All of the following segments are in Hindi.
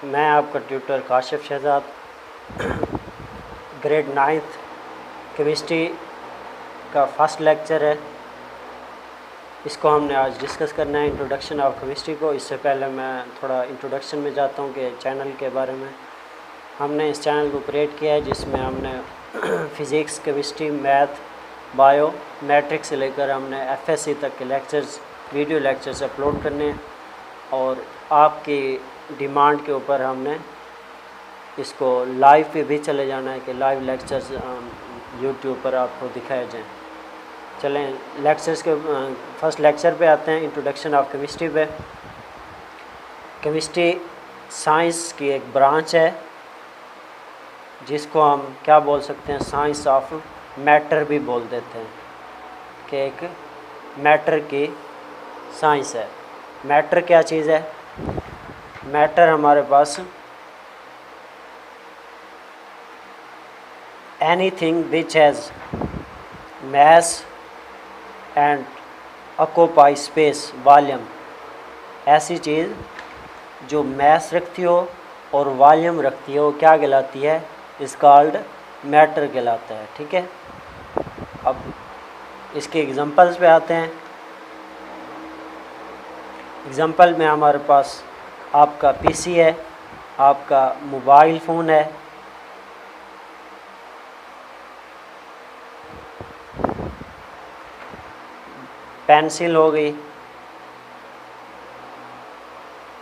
मैं आपका tutor Kashif Shahzad. Grade 9th chemistry का फर्स्ट लेक्चर है, इसको हमने आज डिस्कस करना है, इंट्रोडक्शन ऑफ केमिस्ट्री को। इससे पहले मैं थोड़ा इंट्रोडक्शन में जाता हूँ कि चैनल के बारे में। हमने इस चैनल को क्रिएट किया है जिसमें हमने physics, chemistry, math, bio, matric से लेकर हमने एफएससी तक के लेक्चर्स, वीडियो लेक्चर्स अपलोड करने हैं और आपकी डिमांड के ऊपर हमने इसको लाइव पे भी चले जाना है कि लाइव लेक्चर्स यूट्यूब पर आपको दिखाए जाएं। चलें लेक्चर्स के फर्स्ट लेक्चर पे आते हैं, इंट्रोडक्शन ऑफ केमिस्ट्री पे। केमिस्ट्री साइंस की एक ब्रांच है जिसको हम क्या बोल सकते हैं, साइंस ऑफ मैटर भी बोल देते हैं कि एक मैटर की साइंस है। मैटर क्या चीज़ है? मैटर हमारे पास anything which has mass and occupy space, volume, ऐसी चीज़ जो मैस रखती हो और वॉल्यूम रखती हो क्या कहलाती है? इस कॉल्ड मैटर कहलाता है। ठीक है, अब इसके एग्जांपल्स पे आते हैं। एग्जांपल में हमारे पास आपका पीसी है, आपका मोबाइल फ़ोन है, पेंसिल हो गई,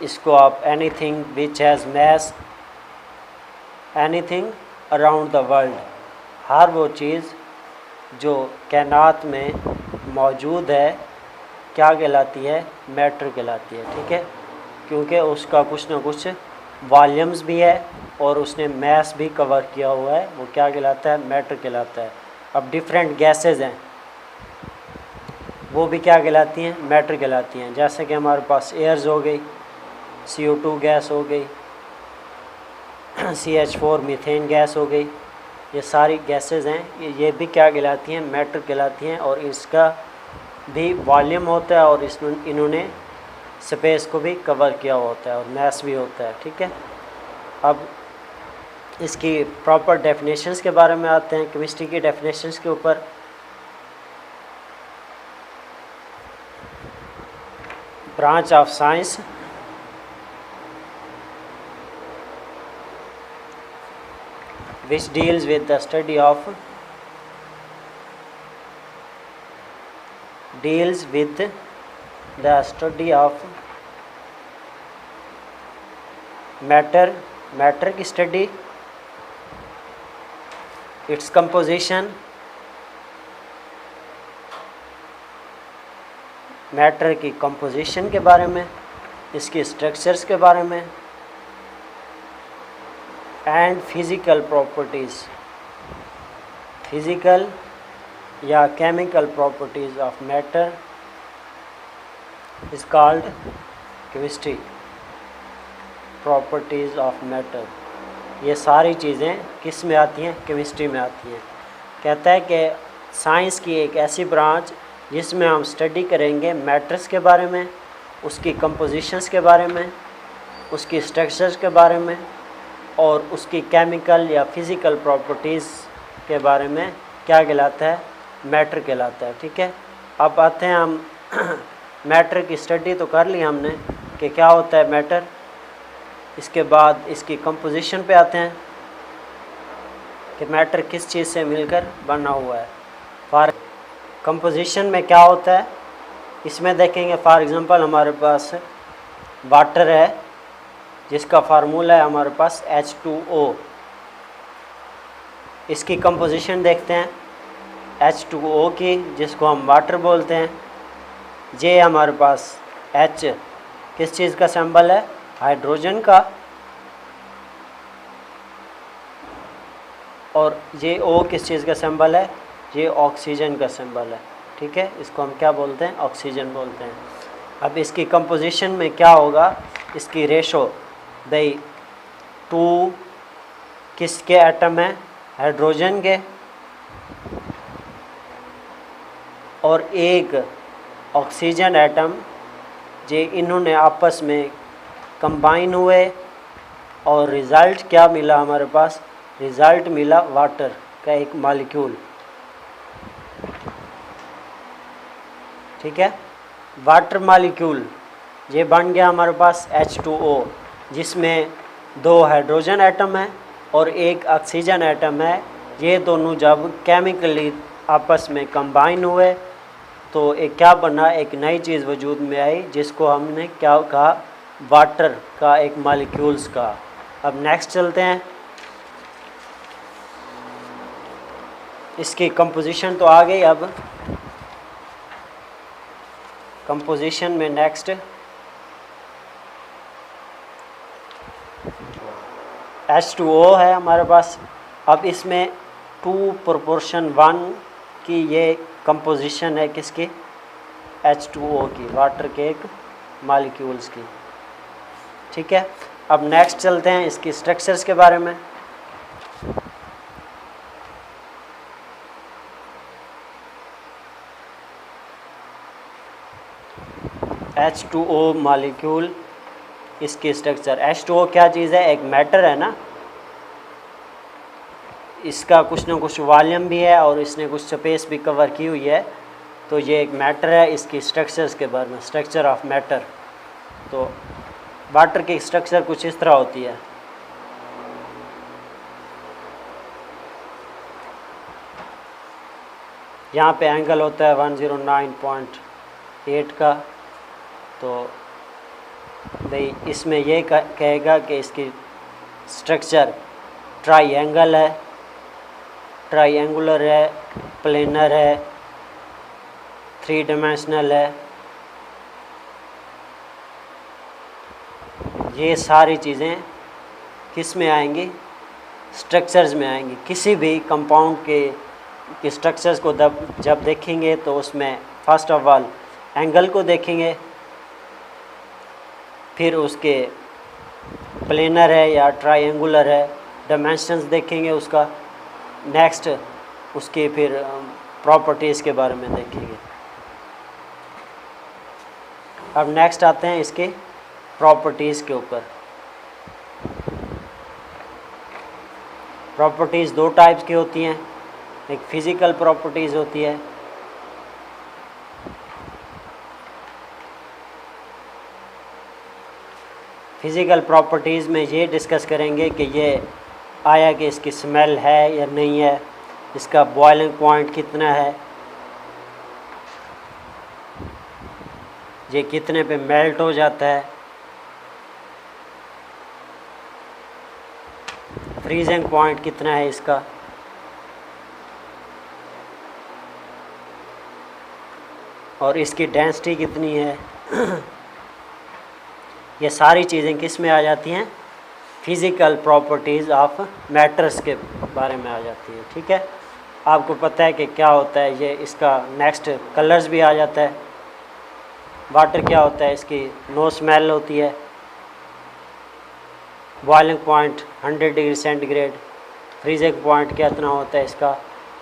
इसको आप anything which has mass, anything around the world, हर वो चीज़ जो कायनात में मौजूद है क्या कहलाती है? मैटर कहलाती है। ठीक है, क्योंकि उसका कुछ ना कुछ वॉल्यूम्स भी है और उसने मैस भी कवर किया हुआ है, वो क्या कहलाता है? मैटर कहलाता है। अब डिफरेंट गैसेज हैं, वो भी क्या कहलाती हैं? मैटर कहलाती हैं। जैसे कि हमारे पास एयर्स हो गई, CO2 गैस हो गई, CH4 मीथेन गैस हो गई, ये सारी गैसेस हैं, ये भी क्या कहलाती हैं? मैटर कहलाती हैं। और इसका भी वॉल्यूम होता है और इन्होंने स्पेस को भी कवर किया होता है और मैस भी होता है। ठीक है, अब इसकी प्रॉपर डेफिनेशंस के बारे में आते हैं, केमिस्ट्री की डेफिनेशंस के ऊपर। Branch of science which deals with the study of matter की स्टडी, इट्स कंपोजिशन, मैटर की कंपोजिशन के बारे में, इसके स्ट्रक्चर्स के बारे में, एंड फिज़िकल प्रॉपर्टीज़, फिज़िकल या chemical properties of matter is called chemistry. Properties of matter, ये सारी चीज़ें किस में आती हैं? केमिस्ट्री में आती हैं। कहता है कि साइंस की एक ऐसी ब्रांच जिसमें हम स्टडी करेंगे मैटर्स के बारे में, उसकी कंपोजिशंस के बारे में, उसकी स्ट्रक्चर्स के बारे में और उसकी केमिकल या फिज़िकल प्रॉपर्टीज़ के बारे में, क्या कहलाता है? मैटर कहलाता है। ठीक है, अब आते हैं हम मैटर की स्टडी तो कर ली हमने कि क्या होता है मैटर। इसके बाद इसकी कंपोजिशन पे आते हैं कि मैटर किस चीज़ से मिलकर बना हुआ है। फॉर कंपोजिशन में क्या होता है इसमें देखेंगे, फॉर एग्ज़ाम्पल हमारे पास वाटर है जिसका फार्मूला है हमारे पास H2O। इसकी कंपोजिशन देखते हैं H2O की, जिसको हम वाटर बोलते हैं। जे हमारे पास H किस चीज़ का सिंबल है? हाइड्रोजन का। और जे O किस चीज़ का सिंबल है? ये ऑक्सीजन का सिंबल है। ठीक है, इसको हम क्या बोलते हैं? ऑक्सीजन बोलते हैं। अब इसकी कंपोजिशन में क्या होगा? इसकी रेशो भाई 2 किसके एटम है? हाइड्रोजन के, और 1 ऑक्सीजन एटम, जे इन्होंने आपस में कंबाइन हुए और रिज़ल्ट क्या मिला हमारे पास, रिज़ल्ट मिला वाटर का एक मॉलिक्यूल। ठीक है, वाटर मॉलिक्यूल ये बन गया हमारे पास H2O, जिसमें 2 हाइड्रोजन एटम है और 1 ऑक्सीजन एटम है। ये दोनों जब केमिकली आपस में कंबाइन हुए तो एक क्या बना, एक नई चीज़ वजूद में आई जिसको हमने क्या कहा, वाटर का एक मॉलिक्यूल्स का। अब नेक्स्ट चलते हैं, इसकी कंपोजिशन तो आ गई। अब कंपोजिशन में नेक्स्ट H2O है हमारे पास। अब इसमें 2:1 की ये कंपोजिशन है किसकी, H2O की, वाटर के एक मॉलिक्यूल्स की। ठीक है, अब नेक्स्ट चलते हैं इसकी स्ट्रक्चर्स के बारे में। H2O मॉलिक्यूल, इसकी स्ट्रक्चर। H2O क्या चीज़ है, एक मैटर है ना, इसका कुछ ना कुछ वॉल्यूम भी है और इसने कुछ स्पेस भी कवर की हुई है, तो ये एक मैटर है। इसकी स्ट्रक्चर्स के बारे में, स्ट्रक्चर ऑफ मैटर। तो वाटर की स्ट्रक्चर कुछ इस तरह होती है। यहाँ पे एंगल होता है 109.8 का। तो भाई इसमें ये कहेगा कि इसकी स्ट्रक्चर ट्राइएंगल है, ट्राइएंगुलर है, प्लेनर है, 3 डायमेंशनल है। ये सारी चीज़ें किस में आएंगी, स्ट्रक्चर्स में आएंगी। किसी भी कंपाउंड के स्ट्रक्चर्स को जब देखेंगे तो उसमें फर्स्ट ऑफ ऑल एंगल को देखेंगे, फिर उसके प्लेनर है या ट्राइएंगुलर है, डायमेंशंस देखेंगे उसका, नेक्स्ट उसके फिर प्रॉपर्टीज़ के बारे में देखेंगे। अब नेक्स्ट आते हैं इसके प्रॉपर्टीज़ के ऊपर। प्रॉपर्टीज़ 2 टाइप्स की होती हैं, एक फ़िज़िकल प्रॉपर्टीज़ होती है, फ़िज़िकल प्रॉपर्टीज़ में ये डिस्कस करेंगे कि ये आया कि इसकी स्मेल है या नहीं है, इसका बॉइलिंग पॉइंट कितना है, ये कितने पे मेल्ट हो जाता है, फ्रीजिंग पॉइंट कितना है इसका, और इसकी डेंसिटी कितनी है। ये सारी चीज़ें किस में आ जाती हैं, फिज़िकल प्रॉपर्टीज़ ऑफ मैटर्स के बारे में आ जाती हैं। ठीक है, आपको पता है कि क्या होता है ये, इसका नेक्स्ट कलर्स भी आ जाता है। वाटर क्या होता है, इसकी नो स्मेल होती है, boiling point 100 degree centigrade, freezing point कितना होता है इसका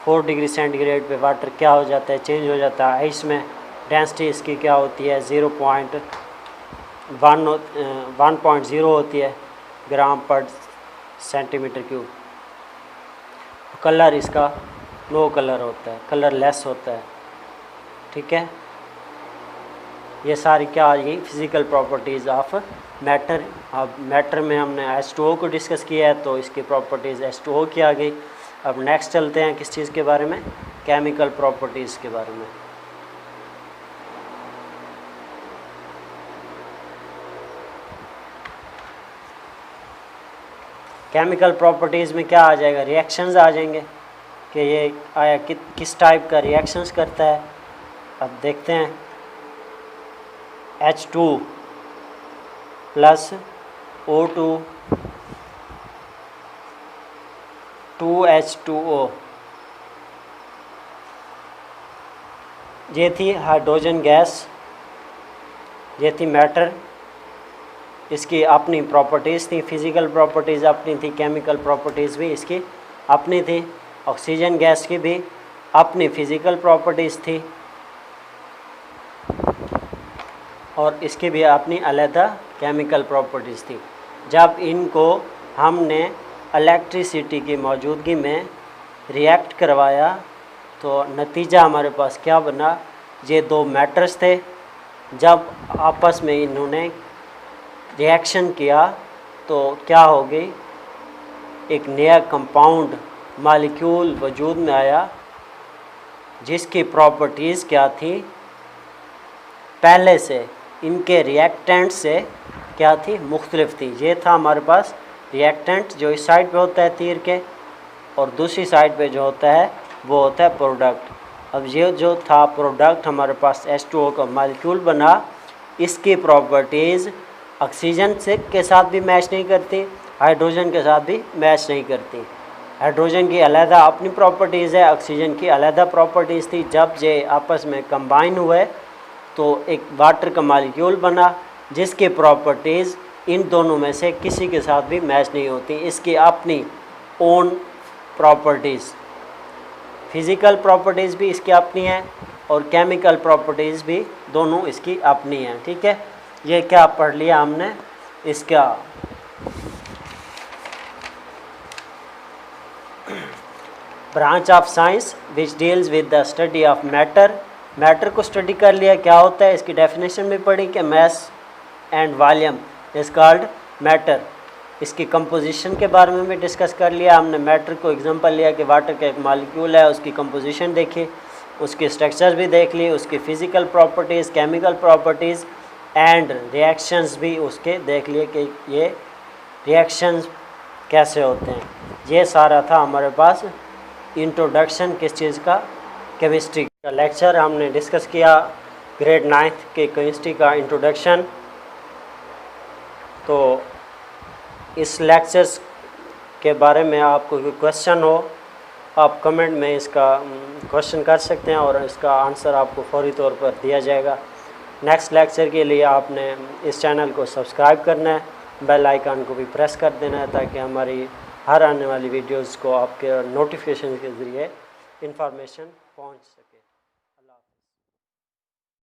4 डिग्री सेंटीग्रेड पे वाटर क्या हो जाता है, चेंज हो जाता है। इसमें डेंसिटी इसकी क्या होती है 1.0 होती है ग्राम पर सेंटीमीटर क्यूब। कलर इसका नो कलर होता है, कलर लेस होता है। ठीक है, ये सारी क्या आ गई, फिज़िकल प्रॉपर्टीज़ ऑफ मैटर। अब मैटर में हमने H2O को डिस्कस किया है, तो इसकी प्रॉपर्टीज़ H2O की आ गई। अब नेक्स्ट चलते हैं किस चीज़ के बारे में, केमिकल प्रॉपर्टीज़ के बारे में। केमिकल प्रॉपर्टीज़ में क्या आ जाएगा, रिएक्शंस आ जाएंगे कि ये आया किस टाइप का रिएक्शंस करता है। अब देखते हैं, H2 प्लस O2 2H2O, ये थी हाइड्रोजन गैस, ये थी मैटर, इसकी अपनी प्रॉपर्टीज़ थी, फिज़िकल प्रॉपर्टीज़ अपनी थी, केमिकल प्रॉपर्टीज़ भी इसकी अपनी थी। ऑक्सीजन गैस की भी अपनी फिज़िकल प्रॉपर्टीज़ थी और इसकी भी अपनी अलग केमिकल प्रॉपर्टीज़ थी। जब इनको हमने इलेक्ट्रिसिटी की मौजूदगी में रिएक्ट करवाया तो नतीजा हमारे पास क्या बना। ये दो मैटर्स थे, जब आपस में इन्होंने रिएक्शन किया तो क्या होगी, एक नया कंपाउंड मॉलिक्यूल वजूद में आया जिसकी प्रॉपर्टीज़ क्या थी, पहले से इनके रिएक्टेंट से क्या थी, मुख्तलिफ थी। ये था हमारे पास रिएक्टेंट जो इस साइड पे होता है तीर के, और दूसरी साइड पे जो होता है वो होता है प्रोडक्ट। अब ये जो था प्रोडक्ट हमारे पास H2O का मॉलिक्यूल बना, इसकी प्रॉपर्टीज़ ऑक्सीजन से के साथ भी मैच नहीं करती, हाइड्रोजन के साथ भी मैच नहीं करती। हाइड्रोजन की अलहदा अपनी प्रॉपर्टीज़ है, ऑक्सीजन की अलहदा प्रॉपर्टीज़ थी। जब ये आपस में कंबाइन हुए तो एक वाटर का मॉलिक्यूल बना जिसकी प्रॉपर्टीज़ इन दोनों में से किसी के साथ भी मैच नहीं होती। इसकी अपनी ओन प्रॉपर्टीज़, फिज़िकल प्रॉपर्टीज़ भी इसकी अपनी हैं और केमिकल प्रॉपर्टीज़ भी दोनों इसकी अपनी हैं। ठीक है, ये क्या पढ़ लिया हमने, इसका branch of science which deals with the study of matter. Matter को स्टडी कर लिया, क्या होता है, इसकी डेफिनेशन भी पढ़ी कि mass and volume is called matter. इसकी कंपोजिशन के बारे में भी डिस्कस कर लिया हमने। मैटर को एग्जांपल लिया कि वाटर का एक मॉलिक्यूल है, उसकी कंपोजिशन देखी, उसकी स्ट्रक्चर भी देख ली, उसकी physical properties, chemical properties and reactions भी उसके देख लिए कि ये रिएक्शंस कैसे होते हैं। ये सारा था हमारे पास इंट्रोडक्शन किस चीज़ का, केमिस्ट्री का लेक्चर हमने डिस्कस किया, ग्रेड 9th के केमिस्ट्री का इंट्रोडक्शन। तो इस लेक्चर्स के बारे में आपको कोई क्वेश्चन हो, आप कमेंट में इसका क्वेश्चन कर सकते हैं और इसका आंसर आपको फौरी तौर पर दिया जाएगा। नेक्स्ट लेक्चर के लिए आपने इस चैनल को सब्सक्राइब करना है, बेल आइकन को भी प्रेस कर देना है ताकि हमारी हर आने वाली वीडियोस को आपके नोटिफिकेशन के ज़रिए इंफॉर्मेशन पहुंच सके।